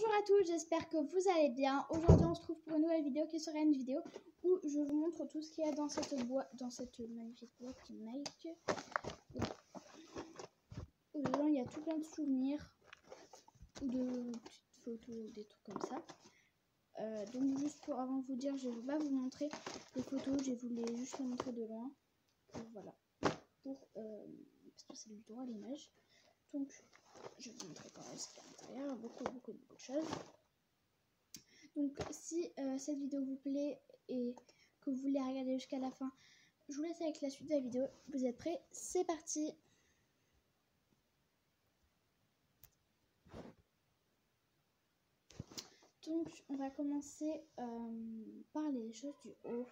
Bonjour à tous, j'espère que vous allez bien. Aujourd'hui on se trouve pour une nouvelle vidéo qui sera une vidéo où je vous montre tout ce qu'il y a dans cette boîte, dans cette magnifique boîte Nike. Dedans il y a tout plein de souvenirs, de petites photos, des trucs comme ça. Donc juste pour avant de vous dire, je ne vais pas vous montrer les photos, je voulais juste les montrer de loin. Donc, voilà, parce que c'est le droit à l'image. Donc je vais vous montrer quand même ce qu'il y a à l'intérieur, beaucoup de choses. Donc si cette vidéo vous plaît et que vous voulez regarder jusqu'à la fin, je vous laisse avec la suite de la vidéo. Vous êtes prêts? C'est parti! Donc on va commencer par les choses du haut.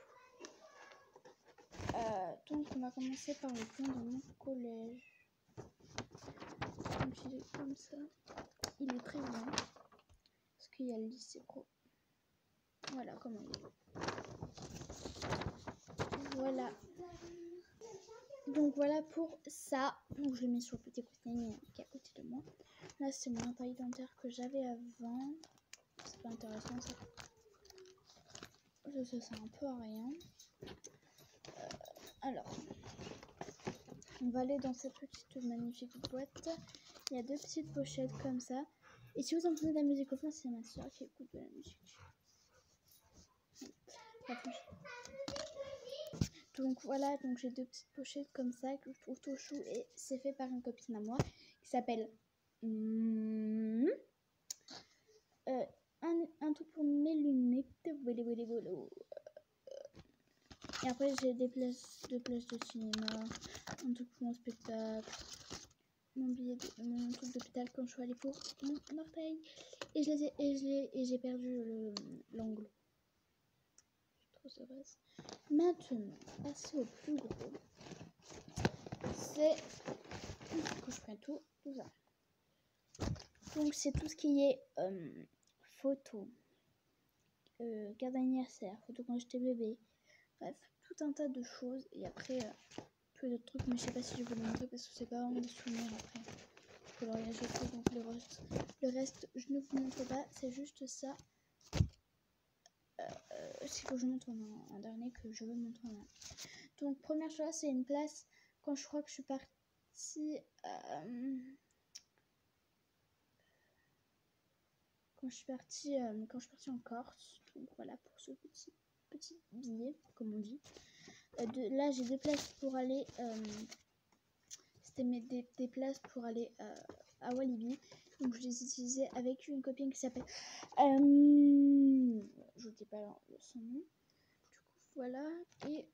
Donc on va commencer par le plan de mon collège. Donc il est comme ça. Il est très bien. Parce qu'il y a le lycée pro. Voilà comment il est. Voilà. Donc voilà pour ça. Donc je le mets sur le petit coussin qui est à côté de moi. Là c'est mon appareil dentaire que j'avais avant. C'est pas intéressant ça. Ça sert un peu à rien. Alors, on va aller dans cette petite magnifique boîte. Il y a deux petites pochettes comme ça. Et si vous entendez de la musique au fond, c'est ma soeur qui écoute de la musique. Donc voilà, donc j'ai deux petites pochettes comme ça que je trouve tout chou et c'est fait par une copine à moi qui s'appelle un tout pour mes lunettes. Et après j'ai deux places de cinéma, un truc pour mon spectacle, mon truc d'hôpital quand je suis allée pour mon orteil et j'ai perdu l'angle. Je suis trop heureuse. Maintenant, passer au plus gros. C'est que je prenne tout ça. Donc c'est tout ce qui est photo, carte d'anniversaire, photo quand j'étais bébé, bref, tout un tas de choses. Et après peu d'autres trucs, mais je sais pas si je vais vous les montrer parce que c'est pas vraiment des souvenirs après. Parce que alors il y a jeté, donc le reste je ne vous montre pas, c'est juste ça. S'il faut que je montre un dernier que je veux montrer. Donc première chose, c'est une place quand je crois que je suis partie quand je suis partie en Corse. Donc voilà pour ce petit billet comme on dit. Là j'ai des places pour aller c'était des places pour aller à Walibi. Donc je les utilisais avec une copine qui s'appelle je ne dis pas son nom. Voilà, et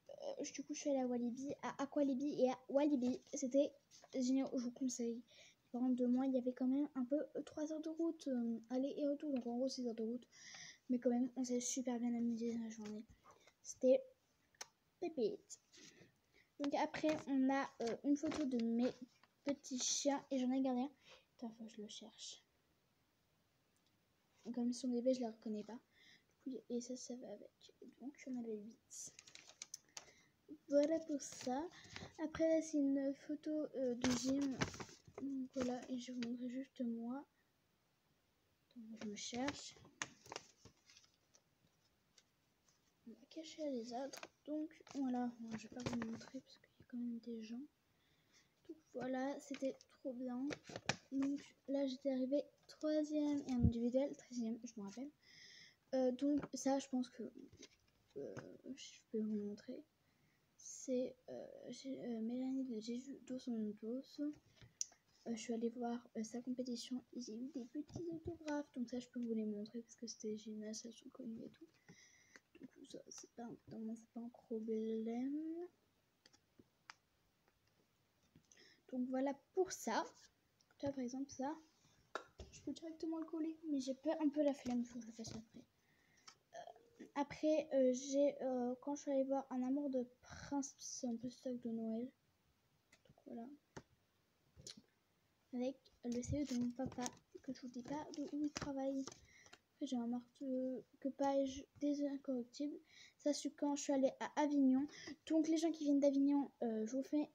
du coup je suis allée à Walibi, à Aqualibi et à Walibi. C'était génial, je vous conseille. Par contre de moi il y avait quand même un peu 3 heures de route, aller et retour, donc en gros 6 heures de route. Mais quand même on s'est super bien amusé dans la journée. C'était pépite. Donc après on a une photo de mes petits chiens et j'en ai gardé un. Attends, faut que je le cherche. Comme ils sont bébés je ne les reconnais pas. Et ça va avec. Donc on avait 8. Voilà pour ça. Après là c'est une photo de gym. Donc voilà, et je vous montrer juste moi. Donc je me cherche. On va cacher les autres. Donc voilà, moi je vais pas vous montrer parce qu'il y a quand même des gens. Donc voilà, c'était trop bien. Donc là j'étais arrivée 3e et en individuel, 13e, je me rappelle. Donc ça je pense que je peux vous montrer. C'est Mélanie de Jésus dos son dos. Je suis allée voir sa compétition et j'ai eu des petits autographes. Donc ça je peux vous les montrer parce que c'était génial, elles sont connues et tout. Donc ça c'est pas un problème. Donc voilà pour ça. Toi par exemple ça, je peux directement le coller. Mais j'ai un peu la flemme, il faut que je le fasse après. Après, j'ai quand je suis allée voir Un amour de prince, c'est un peu stock de Noël. Donc voilà. Avec le CV de mon papa, que je vous dis pas de où il travaille. Après, j'ai un marteau que page des incorruptibles. Ça, c'est quand je suis allée à Avignon. Donc, les gens qui viennent d'Avignon, je vous fais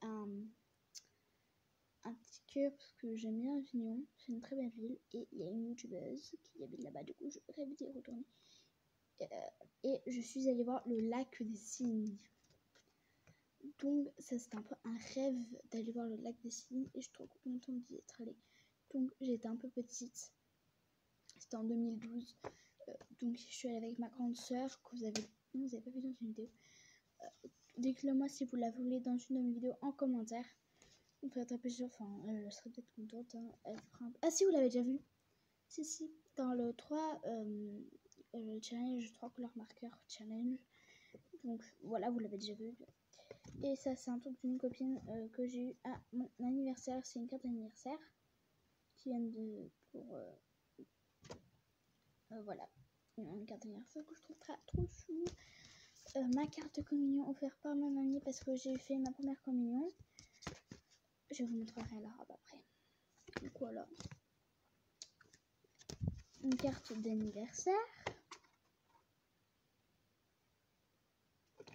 un petit cœur parce que j'aime bien Avignon. C'est une très belle ville. Et il y a une youtubeuse qui habite là-bas. Du coup, je rêve d'y retourner. Et je suis allée voir le lac des Cygnes. Donc ça c'était un peu un rêve d'aller voir le lac des Cygnes et je suis trop contente d'y être allée. Donc j'étais un peu petite, c'était en 2012, donc je suis allée avec ma grande soeur que vous avez pas vu dans une vidéo. Dites-le moi si vous la voulez dans une de mes vidéos en commentaire. On peut être peu sûr, enfin elle serait peut-être contente. Hein. Ah si, vous l'avez déjà vu. Si, dans le 3, le challenge 3 couleurs marqueurs challenge. Donc voilà, vous l'avez déjà vu. Et ça, c'est un truc d'une copine que j'ai eu à mon anniversaire. C'est une carte d'anniversaire qui vient de pour voilà, une carte d'anniversaire que je trouve trop chou. Ma carte de communion offerte par ma mamie parce que j'ai fait ma première communion. Je vous montrerai l'arabe après. Donc voilà, une carte d'anniversaire.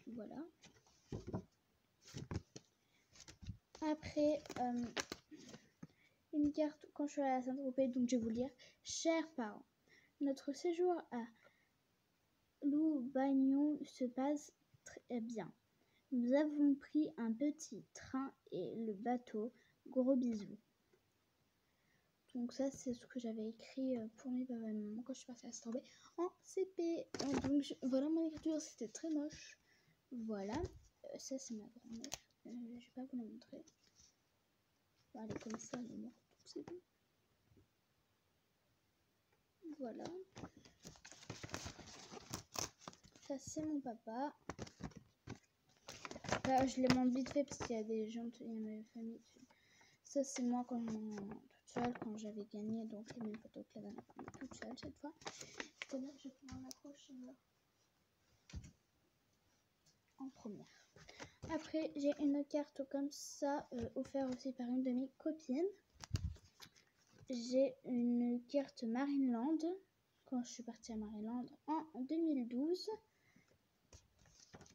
Voilà. Après, une carte quand je suis à la Saint-Tropez, donc je vais vous lire. Chers parents, notre séjour à Loubagnon se passe très bien. Nous avons pris un petit train et le bateau. Gros bisous. Donc ça, c'est ce que j'avais écrit pour mes parents et maman quand je suis partie à Saint-Tropez en CP. Donc voilà mon écriture, c'était très moche. Voilà. Ça, c'est ma grand-mère. Je vais pas vous la montrer. Bon, elle est comme ça, elle est morte. C'est bon. Voilà. Ça, c'est mon papa. Là, je les montre vite fait parce qu'il y a des gens, il y a ma famille dessus. Ça, c'est moi quand toute seule, quand j'avais gagné. Donc, les mêmes photos que la dernière fois, toute seule cette fois. Et là, je vais pouvoir l'accrocher en première. Après, j'ai une carte comme ça, offerte aussi par une de mes copines. J'ai une carte Marineland, quand je suis partie à Marineland en 2012.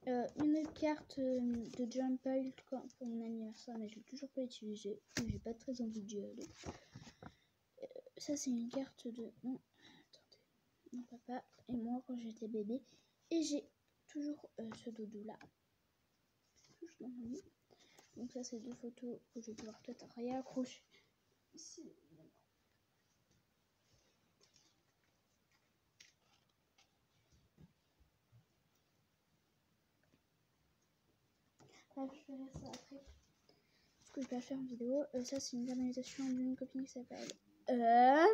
Une carte de Jump Oil pour mon anniversaire, mais je l'ai toujours pas utilisée. J'ai pas très envie d'y aller. Ça, c'est une carte de mon papa et moi quand j'étais bébé. Et j'ai toujours ce doudou là. Toujours dans mon lit. Donc, ça, c'est deux photos que je vais pouvoir peut-être réaccrocher ici. Bref, je verrai ça après. Ce que je vais faire en vidéo. Ça, c'est une canalisation d'une copine qui s'appelle voilà.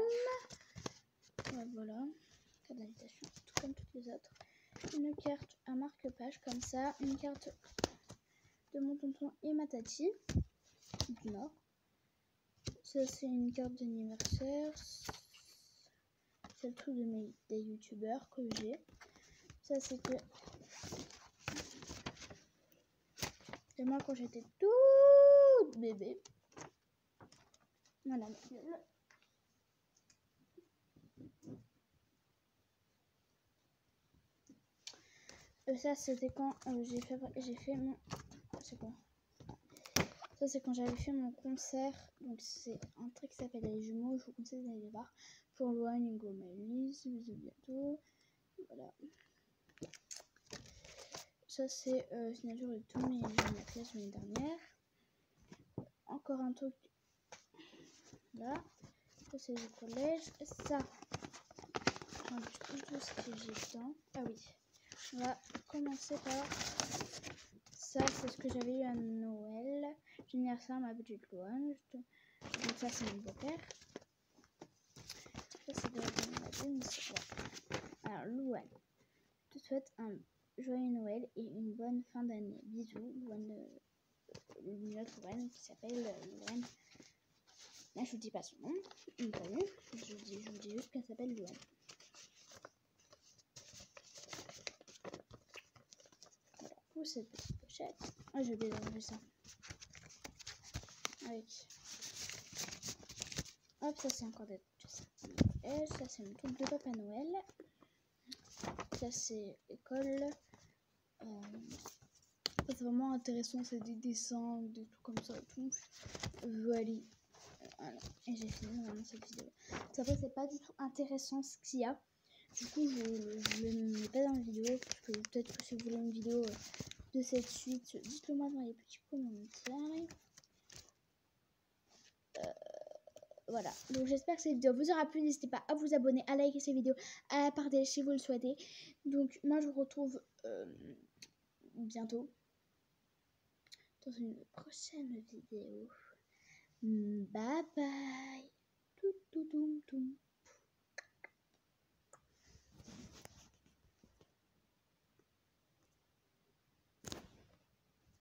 Canalisation, tout comme toutes les autres. Une carte à marque-page comme ça. Une carte de mon tonton et ma tati du Nord. Ça, c'est une carte d'anniversaire. C'est le truc des youtubeurs que j'ai. Ça, c'est que c'est moi quand j'étais toute bébé. Voilà ma gueule. Ça, c'était quand j'ai fait mon... C'est quoi? Ça, c'est quand j'avais fait mon concert. Donc, c'est un truc qui s'appelle Les Jumeaux. Je vous conseille d'aller les voir. Pour Loane, Hugo, Maëlys, bisous bientôt. Voilà. Ça, c'est signature de tous mes classe l'année dernière. Encore un truc. Là. Ça, c'est du collège. Ça, tout ce que j'ai dedans. Ah oui. On va commencer par ça, c'est ce que j'avais eu à Noël. J'anniversaire ma petite Louane. Donc ça, c'est mon beau-père. Ça, c'est de ma démission. Alors, Louane, je te souhaite un joyeux Noël et une bonne fin d'année. Bisous, Louane, notre Louane qui s'appelle Louane. Là, je vous dis pas son nom, je vous dis juste qu'elle s'appelle Louane. Voilà, pour cette petite pochette. Ah, j'ai oublié d'enlever ça. Avec. Hop, ça c'est encore des trucs. Et ça c'est le truc de Papa Noël. Ça c'est école. Enfin, c'est vraiment intéressant, c'est des dessins, des trucs comme ça et tout. Voilà. Voilà. Et j'ai fini vraiment cette vidéo. Après, c'est pas du tout intéressant ce qu'il y a. Du coup, je ne mets pas dans la vidéo. Parce que peut-être que si vous voulez une vidéo de cette suite, dites-le moi dans les petits commentaires. Voilà, donc j'espère que cette vidéo vous aura plu. N'hésitez pas à vous abonner, à liker cette vidéo, à la partager si vous le souhaitez. Donc moi je vous retrouve bientôt dans une prochaine vidéo. Bye bye. Tout, tout, tout, tout.